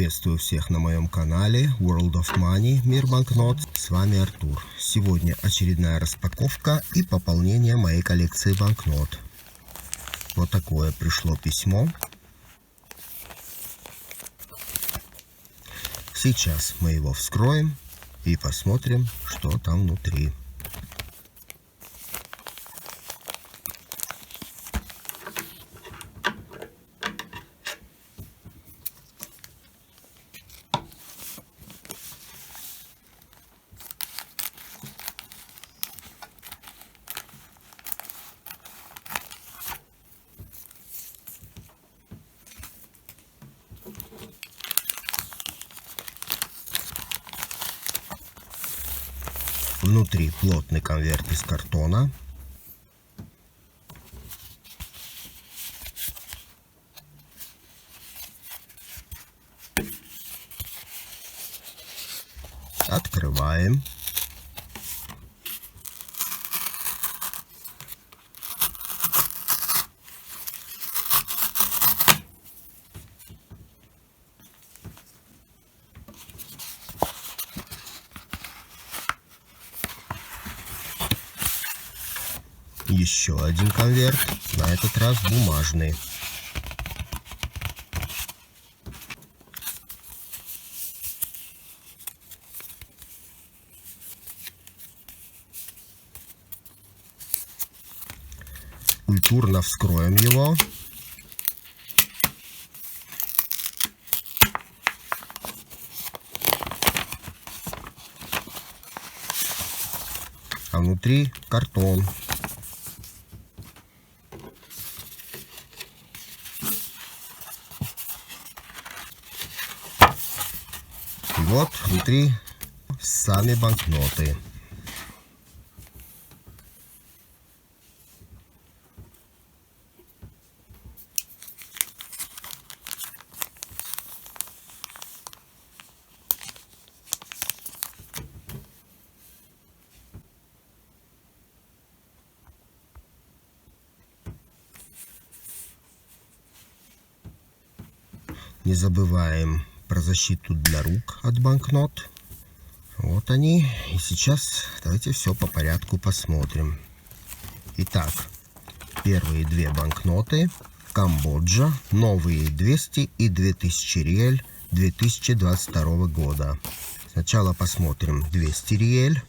Приветствую всех на моем канале World of Money, Мир банкнот. С вами Артур. Сегодня очередная распаковка и пополнение моей коллекции банкнот. Вот такое пришло письмо. Сейчас мы его вскроем и посмотрим, что там внутри. Внутри плотный конверт из картона. Открываем. Еще один конверт, на этот раз бумажный. Культурно вскроем его. А внутри картон. И вот внутри сами банкноты. Не забываем про защиту для рук от банкнот. Вот они. И сейчас давайте все по порядку посмотрим. Итак, первые две банкноты. Камбоджа. Новые 200 и 2000 риэль 2022 года. Сначала посмотрим 200 риэль.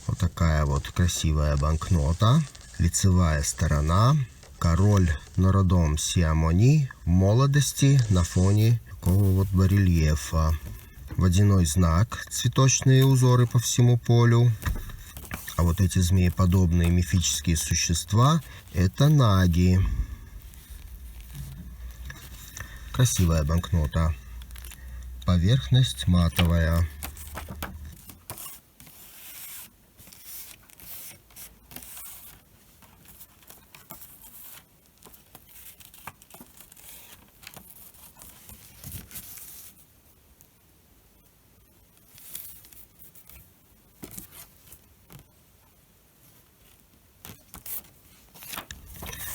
Вот такая вот красивая банкнота. Лицевая сторона. Король Нородом Сиамони в молодости на фоне такого вот барельефа. Водяной знак, цветочные узоры по всему полю. А вот эти змееподобные мифические существа — это наги. Красивая банкнота. Поверхность матовая.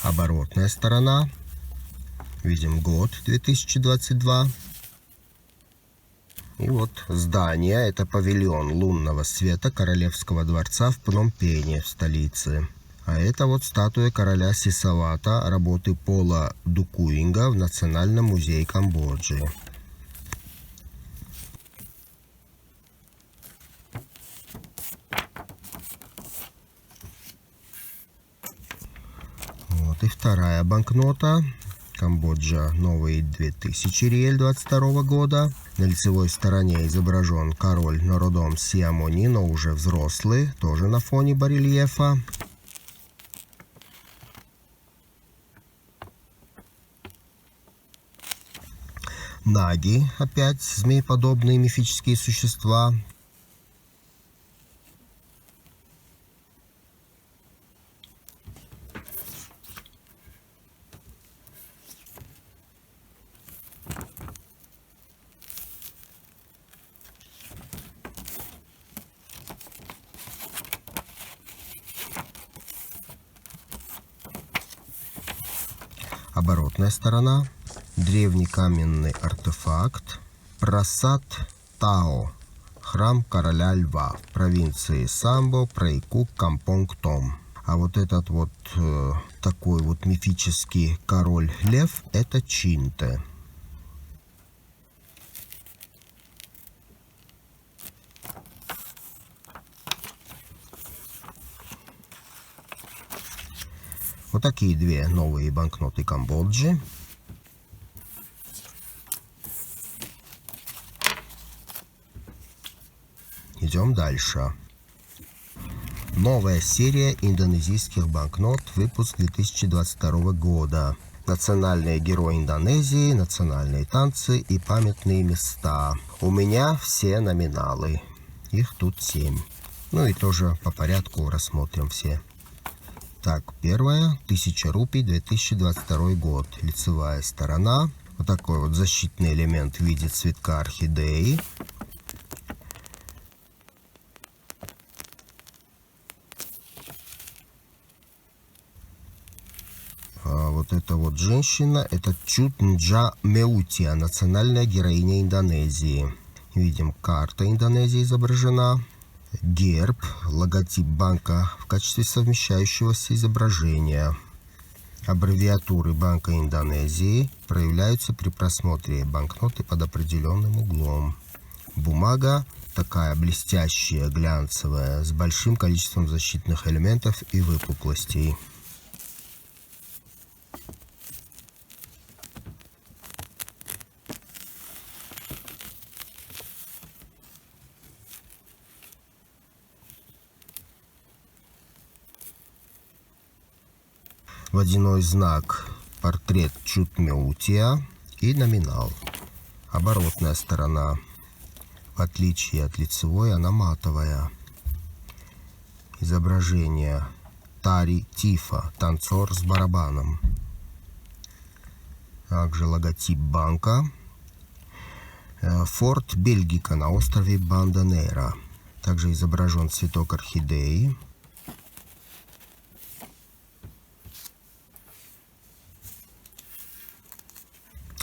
Оборотная сторона. Видим год 2022. И вот здание. Это павильон лунного света Королевского дворца в Пномпене, в столице. А это вот статуя короля Сисавата работы Пола Дукуинга в Национальном музее Камбоджи. Вот и вторая банкнота. Камбоджа. Новые 2000 риэль 2022 года. На лицевой стороне изображен король Нородом Сиамони, но уже взрослый, тоже на фоне барельефа. Наги, опять змееподобные мифические существа. Оборотная сторона. Древний каменный артефакт. Прасад Тао. Храм короля льва. Провинции Самбо, Прайкук, Кампонг, Том. А вот этот вот такой вот мифический король лев — это Чинте. Вот такие две новые банкноты Камбоджи. Идем дальше. Новая серия индонезийских банкнот, выпуск 2022 года. Национальные герои Индонезии, национальные танцы и памятные места. У меня все номиналы. Их тут 7. Ну и тоже по порядку рассмотрим все. Так, первая, 1000 рупий, 2022 год. Лицевая сторона. Вот такой вот защитный элемент в виде цветка орхидеи. Вот эта вот женщина, это Чутнджа Меутия, национальная героиня Индонезии. Видим, карта Индонезии изображена. Герб, логотип банка в качестве совмещающегося изображения. Аббревиатуры Банка Индонезии проявляются при просмотре банкноты под определенным углом. Бумага такая блестящая, глянцевая, с большим количеством защитных элементов и выпуклостей. Водяной знак, портрет Чутмеутия и номинал. Оборотная сторона, в отличие от лицевой, она матовая. Изображение Тари Тифа, танцор с барабаном. Также логотип банка. Форт Бельгика на острове Банда-Нейра. Также изображен цветок орхидеи.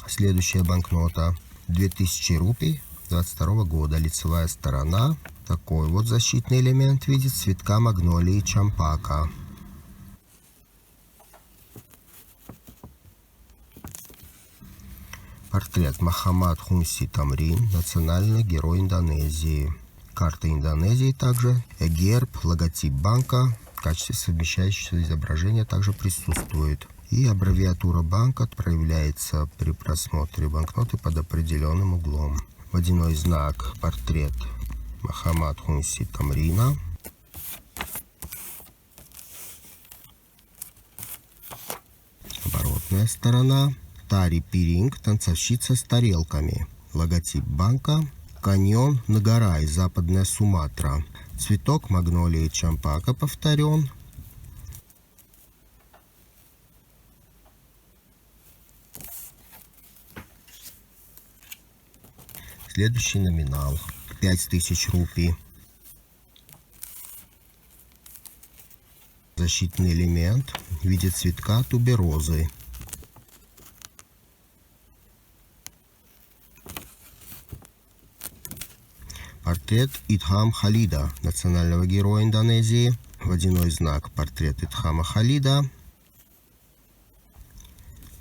Следующая банкнота 2000 рупий 22 года. Лицевая сторона. Такой вот защитный элемент в виде цветка магнолии чампака. Портрет Мохаммад Хунси Тамрин, национальный герой Индонезии. Карта Индонезии также. Герб, логотип банка в качестве совмещающегося изображения также присутствует. И аббревиатура банка проявляется при просмотре банкноты под определенным углом. Водяной знак, портрет Мохаммад Хунси Тамрина. Оборотная сторона. Тари Пиринг, танцовщица с тарелками. Логотип банка. Каньон Нагарай, Западная Суматра. Цветок магнолии чампака повторен. Следующий номинал 5000 рупий. Защитный элемент в виде цветка туберозы. Портрет Идхам Халида, национального героя Индонезии. Водяной знак, портрет Идхама Халида.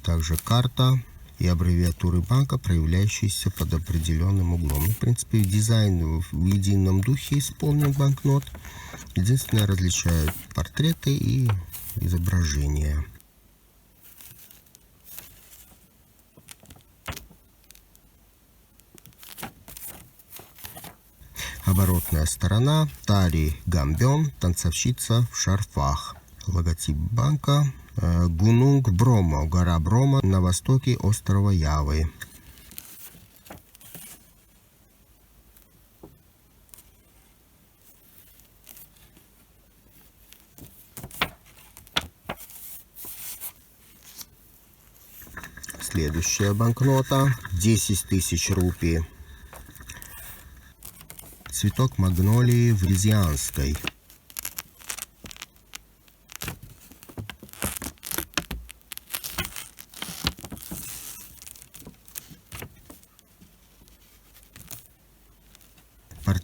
Также карта и аббревиатуры банка, проявляющиеся под определенным углом. В принципе, дизайн в едином духе исполнен банкнот. Единственное, различают портреты и изображения. Оборотная сторона. Тари Гамбен, танцовщица в шарфах. Логотип банка. Гунунг Бромо, гора Бромо на востоке острова Явы. Следующая банкнота 10 000 рупий. Цветок магнолии врезианской.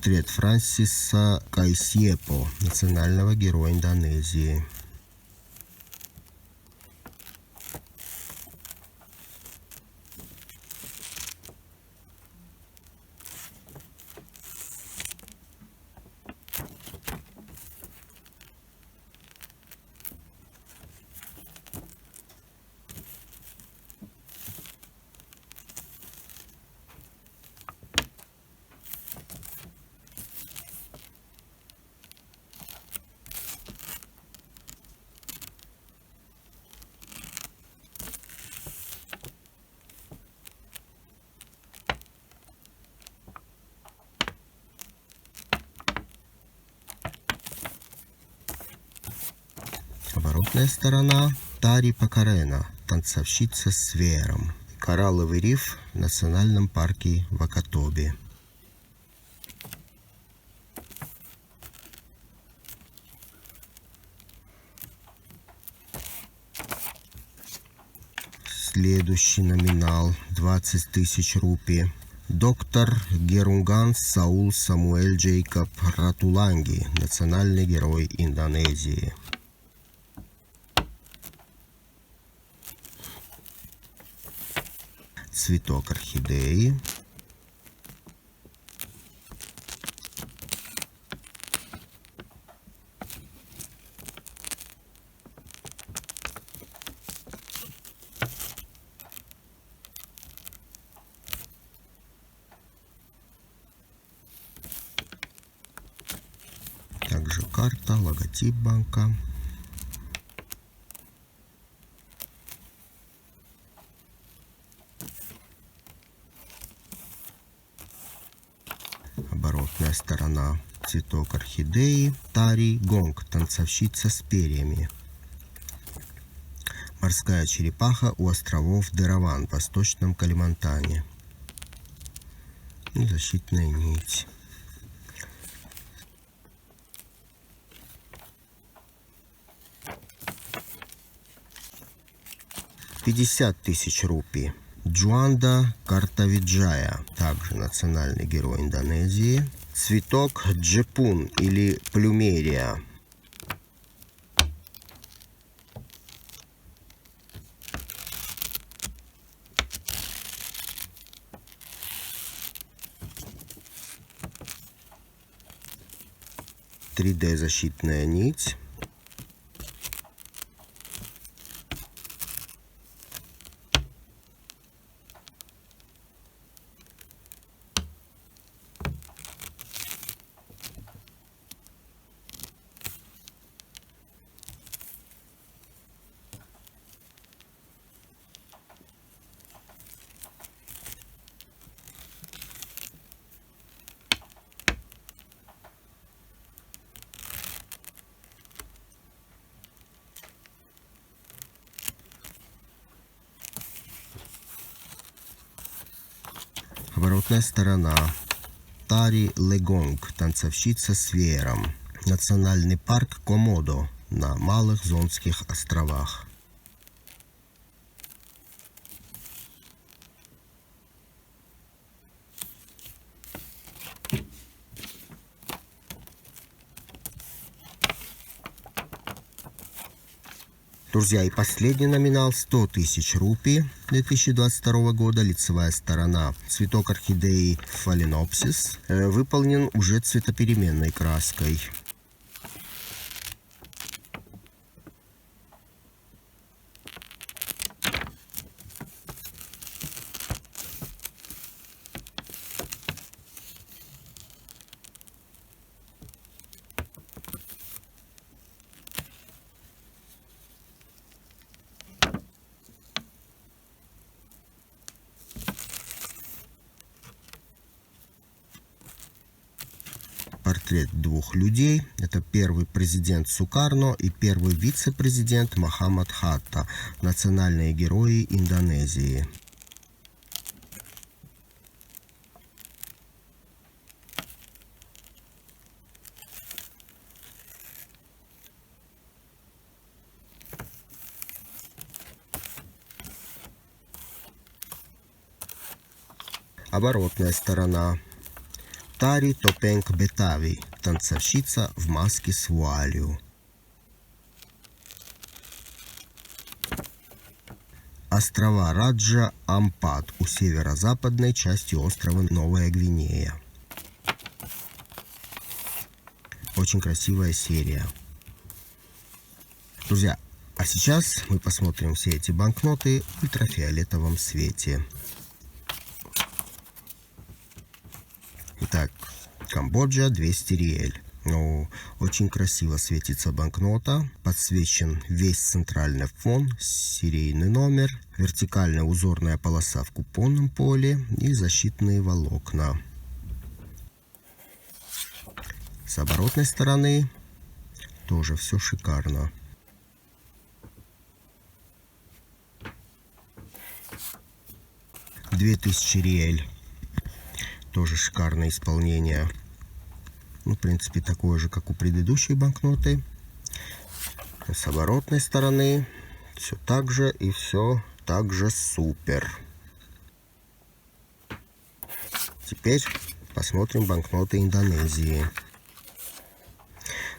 Портрет Франсиса Кайсьепо, национального героя Индонезии. Оборотная сторона Тари Пакарена, танцовщица с веером. Коралловый риф в национальном парке Вакатоби. Следующий номинал 20 тысяч рупий. Доктор Герунган Саул Самуэль Джейкоб Ратуланги, национальный герой Индонезии. Цветок орхидеи. Также карта, логотип банка. Оборотная сторона. Цветок орхидеи. Тари Гонг, танцовщица с перьями. Морская черепаха у островов Дераван в Восточном Калимантане. И защитная нить. $50 тысяч рупий. Джуанда Картавиджая, также национальный герой Индонезии. Цветок джепун или плюмерия. �3D защитная нить. Оборотная сторона. Тари Легонг, танцовщица с веером. Национальный парк Комодо на Малых Зонских островах. Друзья, и последний номинал 100 тысяч рупий 2022 года. Лицевая сторона. Цветок орхидеи Фаленопсис выполнен уже цветопеременной краской. Портрет двух людей. Это первый президент Сукарно и первый вице-президент Мохаммад Хатта, национальные герои Индонезии. Оборотная сторона. Тари Топенг Бетави. Танцовщица в маске с вуалью. Острова Раджа Ампат у северо-западной части острова Новая Гвинея. Очень красивая серия. Друзья, а сейчас мы посмотрим все эти банкноты в ультрафиолетовом свете. Итак, Камбоджа 200 риэль. Ну, очень красиво светится банкнота. Подсвечен весь центральный фон, серийный номер, вертикальная узорная полоса в купонном поле и защитные волокна. С оборотной стороны тоже все шикарно. $2000 риэль. Тоже шикарное исполнение. Ну, в принципе, такое же, как у предыдущей банкноты. С оборотной стороны все так же и все так же супер. Теперь посмотрим банкноты Индонезии.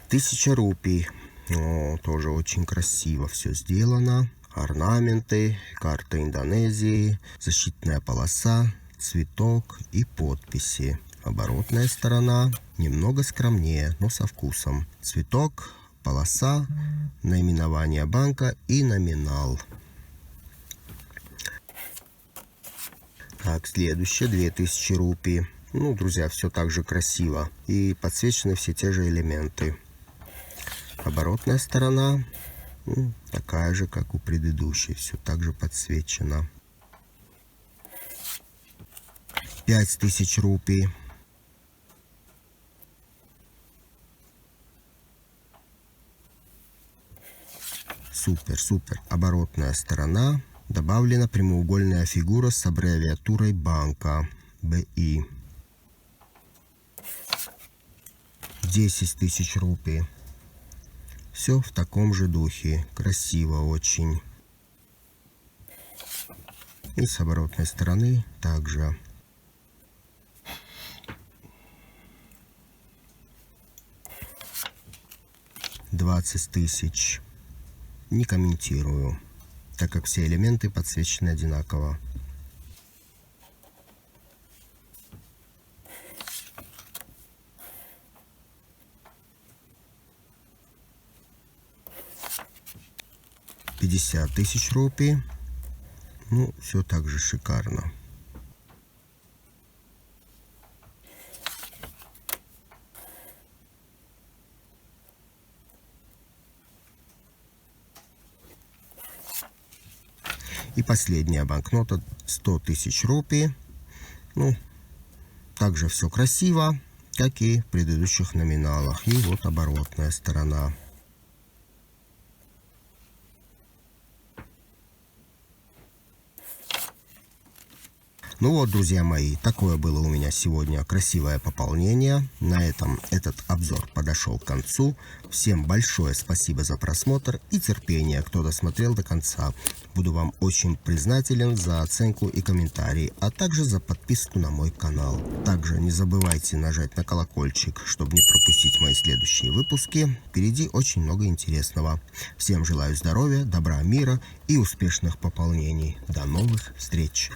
1000 рупий. О, тоже очень красиво все сделано. Орнаменты, карта Индонезии, защитная полоса, цветок и подписи. Оборотная сторона немного скромнее, но со вкусом. Цветок, полоса, наименование банка и номинал. Так, следующее 2000 рупий. Ну, друзья, все так же красиво. И подсвечены все те же элементы. Оборотная сторона такая же, как у предыдущей. Все так же подсвечено. 5000 рупий. Супер, супер. Оборотная сторона. Добавлена прямоугольная фигура с аббревиатурой банка. БИ. 10 000 рупий. Все в таком же духе. Красиво очень. И с оборотной стороны также. 20 000. Не комментирую, так как все элементы подсвечены одинаково. $50 000 рупий. Ну, все так же шикарно. И последняя банкнота 100 000 рупий. Ну, также все красиво, как и в предыдущих номиналах. И вот оборотная сторона. Ну вот, друзья мои, такое было у меня сегодня красивое пополнение. На этом этот обзор подошел к концу. Всем большое спасибо за просмотр и терпение, кто досмотрел до конца. Буду вам очень признателен за оценку и комментарии, а также за подписку на мой канал. Также не забывайте нажать на колокольчик, чтобы не пропустить мои следующие выпуски. Впереди очень много интересного. Всем желаю здоровья, добра, мира и успешных пополнений. До новых встреч!